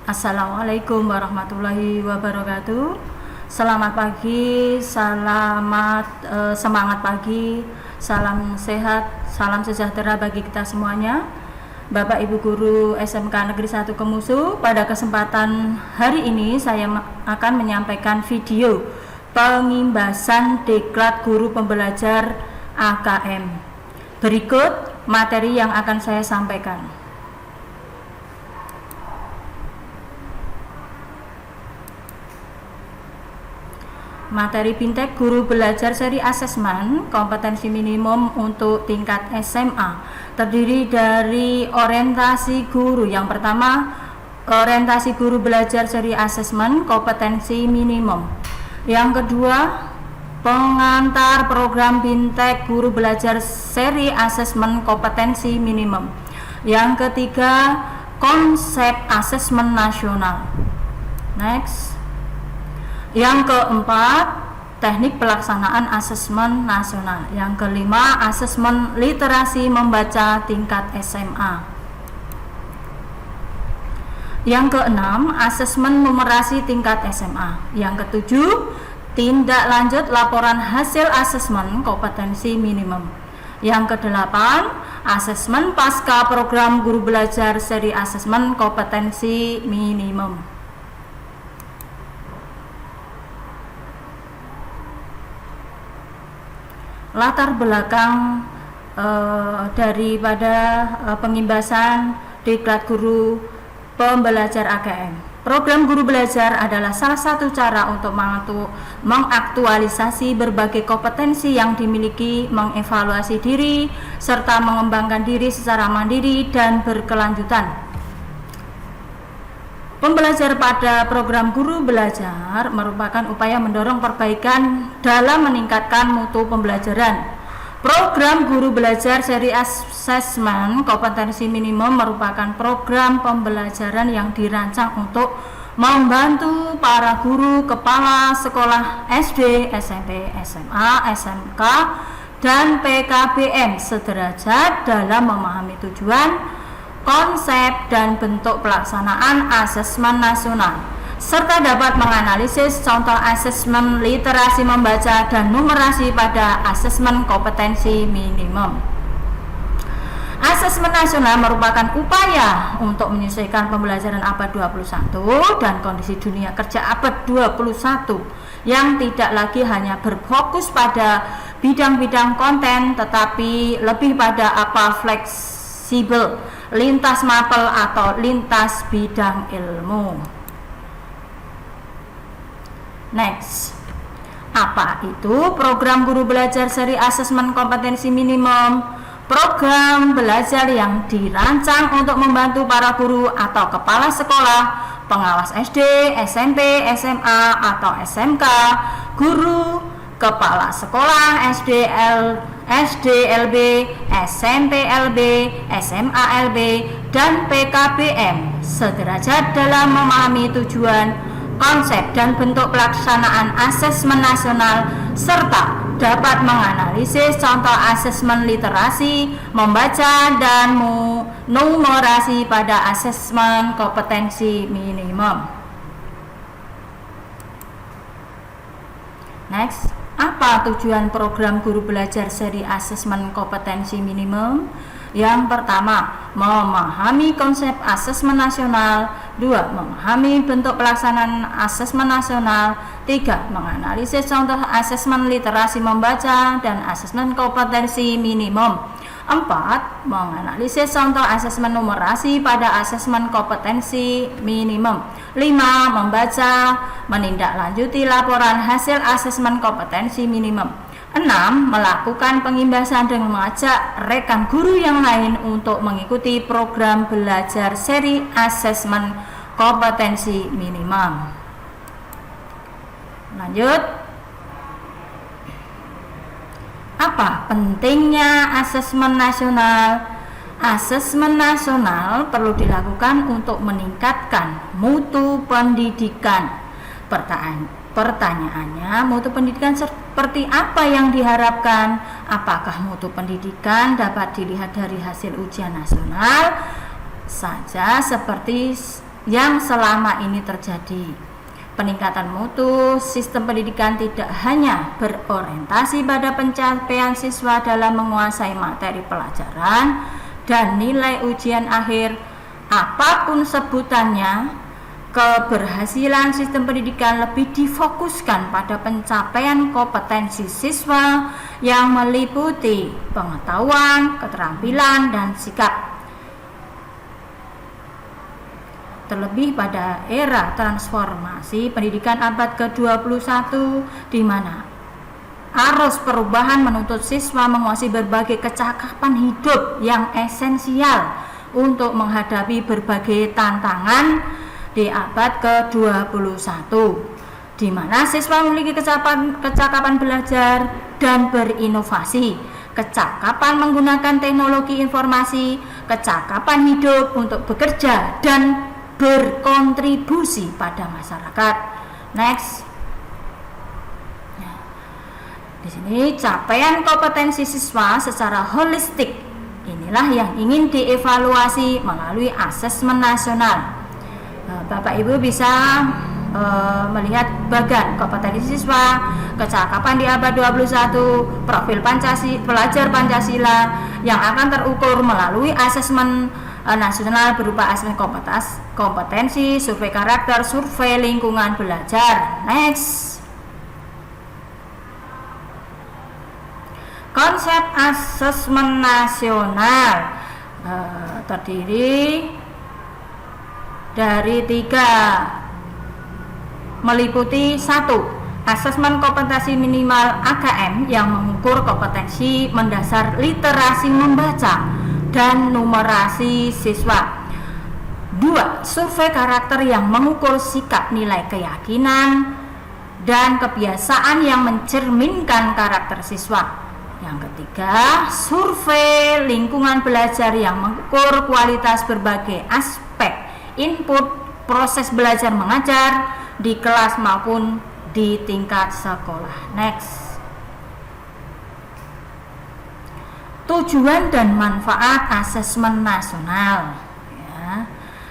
Assalamualaikum warahmatullahi wabarakatuh. Selamat pagi, semangat pagi, salam sehat, salam sejahtera bagi kita semuanya. Bapak Ibu Guru SMK Negeri 1 Kemusu, pada kesempatan hari ini saya akan menyampaikan video pengimbasan Diklat Guru Pembelajar AKM. Berikut materi yang akan saya sampaikan. Materi Bintek Guru Belajar Seri Asesmen Kompetensi Minimum untuk tingkat SMA terdiri dari orientasi guru. Yang pertama, orientasi guru belajar seri asesmen kompetensi minimum. Yang kedua, pengantar program Bintek Guru Belajar Seri Asesmen Kompetensi Minimum. Yang ketiga, konsep asesmen nasional. Next. Yang keempat, teknik pelaksanaan asesmen nasional. Yang kelima, asesmen literasi membaca tingkat SMA. Yang keenam, asesmen numerasi tingkat SMA. Yang ketujuh, tindak lanjut laporan hasil asesmen kompetensi minimum. Yang kedelapan, asesmen pasca program guru belajar seri asesmen kompetensi minimum. Latar belakang daripada pengimbasan Diklat Guru Pembelajar AKM. Program guru belajar adalah salah satu cara untuk mengaktualisasi berbagai kompetensi yang dimiliki, mengevaluasi diri, serta mengembangkan diri secara mandiri dan berkelanjutan. Pembelajar pada program guru belajar merupakan upaya mendorong perbaikan dalam meningkatkan mutu pembelajaran. Program guru belajar seri asesmen kompetensi minimum merupakan program pembelajaran yang dirancang untuk membantu para guru, kepala sekolah SD, SMP, SMA, SMK, dan PKBM sederajat dalam memahami tujuan, konsep dan bentuk pelaksanaan asesmen nasional, serta dapat menganalisis contoh asesmen literasi membaca dan numerasi pada asesmen kompetensi minimum. Asesmen nasional merupakan upaya untuk menyesuaikan pembelajaran abad 21 dan kondisi dunia kerja abad 21 yang tidak lagi hanya berfokus pada bidang-bidang konten, tetapi lebih pada fleksibel, lintas mapel atau lintas bidang ilmu. Next, apa itu program guru belajar seri asesmen kompetensi minimum? Program belajar yang dirancang untuk membantu para guru atau kepala sekolah, pengawas SD, SMP, SMA atau SMK, guru, kepala sekolah SDLB, SMPLB, SMALB, dan PKBM sederajat dalam memahami tujuan, konsep, dan bentuk pelaksanaan asesmen nasional, serta dapat menganalisis contoh asesmen literasi, membaca, dan numerasi pada asesmen kompetensi minimum. Next. Apa tujuan program guru belajar seri asesmen kompetensi minimum? Yang pertama, memahami konsep asesmen nasional. 2. Memahami bentuk pelaksanaan asesmen nasional. 3. Menganalisis contoh asesmen literasi membaca dan asesmen kompetensi minimum. 4. Menganalisis contoh asesmen numerasi pada asesmen kompetensi minimum. 5. Membaca, menindaklanjuti laporan hasil asesmen kompetensi minimum. 6. Melakukan pengimbasan dengan mengajak rekan guru yang lain untuk mengikuti program belajar seri asesmen kompetensi minimum. Lanjut. Apa pentingnya asesmen nasional? Asesmen nasional perlu dilakukan untuk meningkatkan mutu pendidikan. Pertanyaannya, mutu pendidikan seperti apa yang diharapkan? Apakah mutu pendidikan dapat dilihat dari hasil ujian nasional saja seperti yang selama ini terjadi. Peningkatan mutu sistem pendidikan tidak hanya berorientasi pada pencapaian siswa dalam menguasai materi pelajaran dan nilai ujian akhir, apapun sebutannya. Keberhasilan sistem pendidikan lebih difokuskan pada pencapaian kompetensi siswa yang meliputi pengetahuan, keterampilan, dan sikap. Terlebih pada era transformasi pendidikan abad ke-21 di mana arus perubahan menuntut siswa menguasai berbagai kecakapan hidup yang esensial untuk menghadapi berbagai tantangan di abad ke-21, di mana siswa memiliki kecakapan belajar dan berinovasi, kecakapan menggunakan teknologi informasi, kecakapan hidup untuk bekerja dan berkontribusi pada masyarakat. Next. Di sini capaian kompetensi siswa secara holistik inilah yang ingin dievaluasi melalui asesmen nasional. Bapak Ibu bisa melihat bagan kompetensi siswa, kecakapan di abad 21, profil pelajar Pancasila yang akan terukur melalui asesmen nasional berupa asesmen kompetensi, survei karakter, survei lingkungan belajar. Next. Konsep asesmen nasional terdiri dari 3, meliputi 1. Asesmen kompetensi minimal AKM yang mengukur kompetensi mendasar literasi membaca dan numerasi siswa. 2. Survei karakter yang mengukur sikap, nilai, keyakinan, dan kebiasaan yang mencerminkan karakter siswa. Yang ketiga, survei lingkungan belajar yang mengukur kualitas berbagai aspek input proses belajar mengajar di kelas maupun di tingkat sekolah. Next. Tujuan dan manfaat asesmen nasional.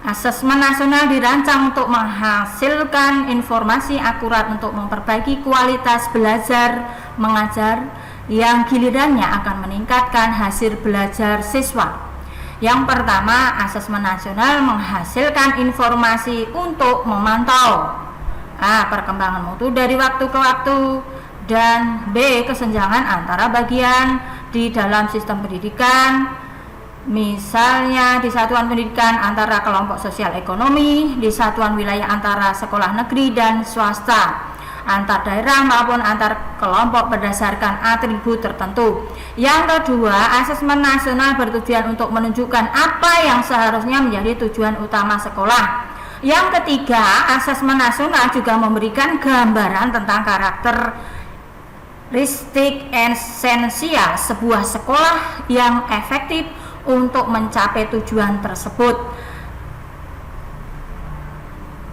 Asesmen nasional dirancang untuk menghasilkan informasi akurat untuk memperbaiki kualitas belajar mengajar yang gilirannya akan meningkatkan hasil belajar siswa. Yang pertama, asesmen nasional menghasilkan informasi untuk memantau perkembangan mutu dari waktu ke waktu, dan B. kesenjangan antara bagian di dalam sistem pendidikan, misalnya di satuan pendidikan antara kelompok sosial ekonomi, di satuan wilayah antara sekolah negeri dan swasta, antar daerah maupun antar kelompok berdasarkan atribut tertentu. Yang kedua, asesmen nasional bertujuan untuk menunjukkan apa yang seharusnya menjadi tujuan utama sekolah. Yang ketiga, asesmen nasional juga memberikan gambaran tentang karakteristik esensial sebuah sekolah yang efektif untuk mencapai tujuan tersebut.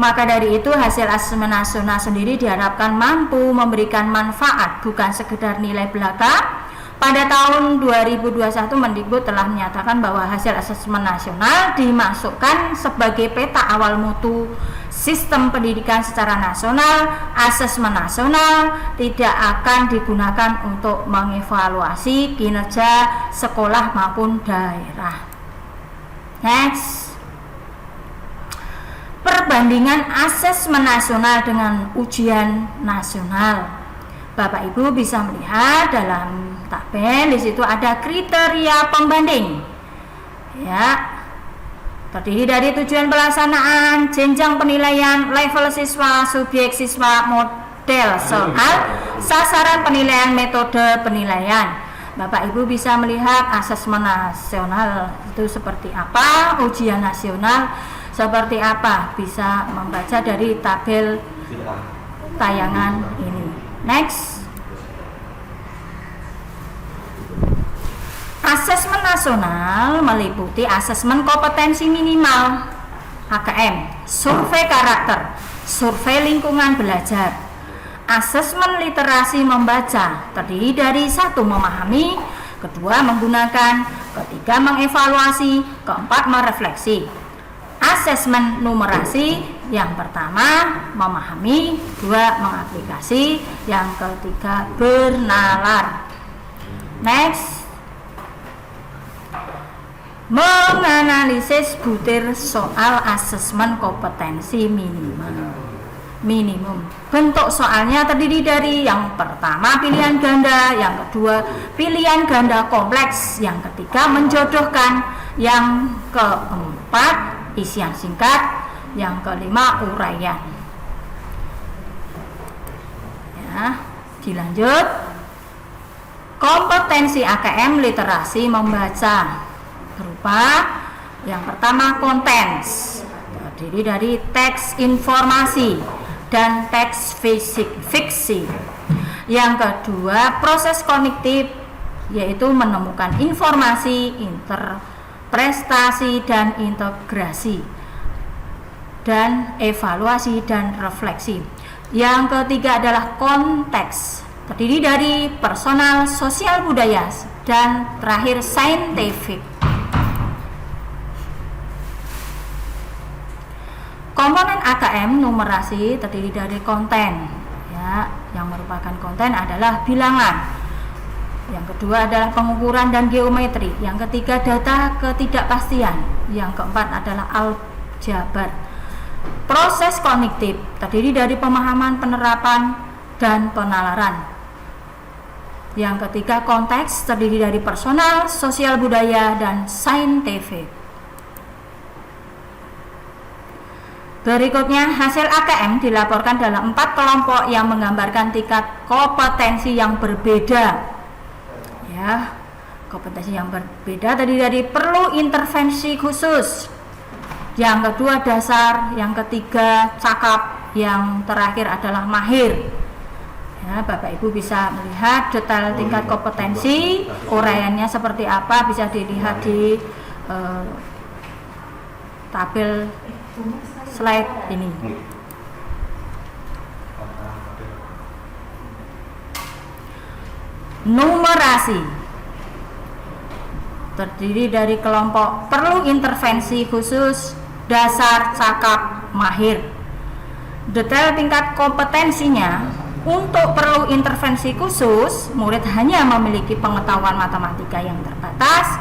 Maka dari itu hasil asesmen nasional sendiri diharapkan mampu memberikan manfaat, bukan sekedar nilai belaka. Pada tahun 2021 Mendikbud telah menyatakan bahwa hasil asesmen nasional dimasukkan sebagai peta awal mutu sistem pendidikan secara nasional. Asesmen nasional tidak akan digunakan untuk mengevaluasi kinerja sekolah maupun daerah. Next. Perbandingan asesmen nasional dengan ujian nasional. Bapak Ibu bisa melihat dalam tabel, di situ ada kriteria pembanding. Terdiri dari tujuan pelaksanaan, jenjang penilaian, level siswa, subjek siswa, model soal, sasaran penilaian, metode penilaian. Bapak Ibu bisa melihat asesmen nasional itu seperti apa, ujian nasional seperti apa, bisa membaca dari tabel tayangan ini. Next. Asesmen nasional meliputi asesmen kompetensi minimal AKM, survei karakter, survei lingkungan belajar, asesmen literasi membaca, terdiri dari 1. memahami, 2. menggunakan, 3. mengevaluasi, 4. merefleksi. asesmen numerasi, yang pertama memahami, 2 mengaplikasi, yang ketiga bernalar. Next, menganalisis butir soal asesmen kompetensi minimum. Bentuk soalnya terdiri dari yang pertama pilihan ganda, yang kedua pilihan ganda kompleks, yang ketiga menjodohkan, yang keempat isian singkat, yang kelima uraian. Ya, dilanjut. Kompetensi AKM literasi membaca berupa yang pertama kontens, terdiri dari teks informasi dan teks fiksi. Yang kedua proses kognitif, yaitu menemukan informasi, interpretasi dan integrasi, dan evaluasi dan refleksi. Yang ketiga adalah konteks, terdiri dari personal, sosial budaya, dan terakhir saintifik. Komponen AKM numerasi terdiri dari konten, ya, yang merupakan konten adalah bilangan. Yang kedua adalah pengukuran dan geometri. Yang ketiga data ketidakpastian. Yang keempat adalah aljabar. Proses kognitif terdiri dari pemahaman, penerapan, dan penalaran. Yang ketiga konteks terdiri dari personal, sosial budaya, dan saintifik. Berikutnya, hasil AKM dilaporkan dalam 4 kelompok yang menggambarkan tingkat kompetensi yang berbeda. Ya, kompetensi yang berbeda tadi dari perlu intervensi khusus. Yang kedua dasar, yang ketiga cakap, yang terakhir adalah mahir. Ya, Bapak Ibu bisa melihat detail tingkat kompetensi, uraiannya seperti apa bisa dilihat di tabel slide ini. Numerasi terdiri dari kelompok perlu intervensi khusus, dasar, cakap, mahir. Detail tingkat kompetensinya, untuk perlu intervensi khusus, murid hanya memiliki pengetahuan matematika yang terbatas.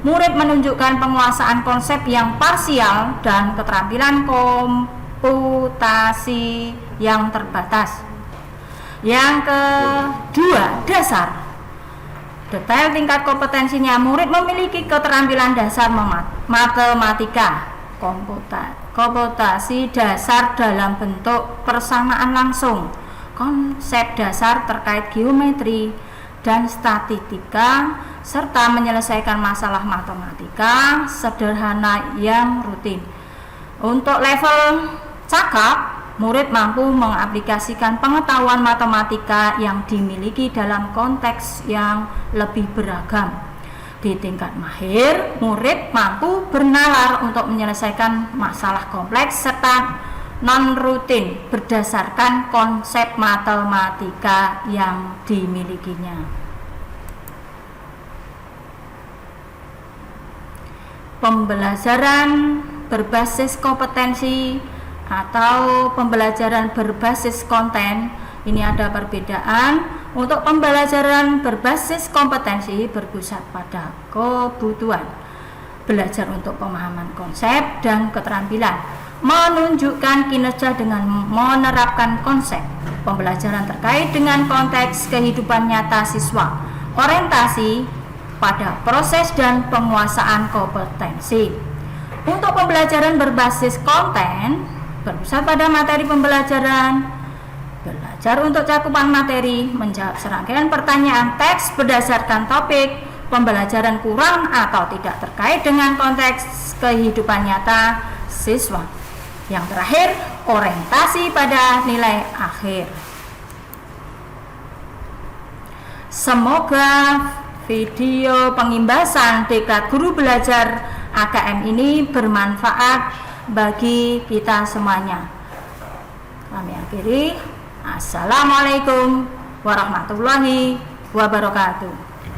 Murid menunjukkan penguasaan konsep yang parsial dan keterampilan komputasi yang terbatas. Yang kedua, dasar. Detail tingkat kompetensinya, murid memiliki keterampilan dasar matematika, komputasi dasar dalam bentuk persamaan langsung, konsep dasar terkait geometri dan statistika, serta menyelesaikan masalah matematika sederhana yang rutin. Untuk level cakap, murid mampu mengaplikasikan pengetahuan matematika yang dimiliki dalam konteks yang lebih beragam. Di tingkat mahir, murid mampu bernalar untuk menyelesaikan masalah kompleks serta non-rutin berdasarkan konsep matematika yang dimilikinya. Pembelajaran berbasis kompetensi atau pembelajaran berbasis konten, ini ada perbedaan. Untuk pembelajaran berbasis kompetensi berpusat pada kebutuhan, belajar untuk pemahaman konsep dan keterampilan, menunjukkan kinerja dengan menerapkan konsep, pembelajaran terkait dengan konteks kehidupan nyata siswa, orientasi pada proses dan penguasaan kompetensi. Untuk pembelajaran berbasis konten berpusat pada materi pembelajaran, belajar untuk cakupan materi, menjawab serangkaian pertanyaan teks berdasarkan topik, pembelajaran kurang atau tidak terkait dengan konteks kehidupan nyata siswa. Yang terakhir, orientasi pada nilai akhir. Semoga video pengimbasan Deklat Guru Belajar AKM ini bermanfaat bagi kita semuanya. Kami akhiri. Assalamualaikum warahmatullahi wabarakatuh.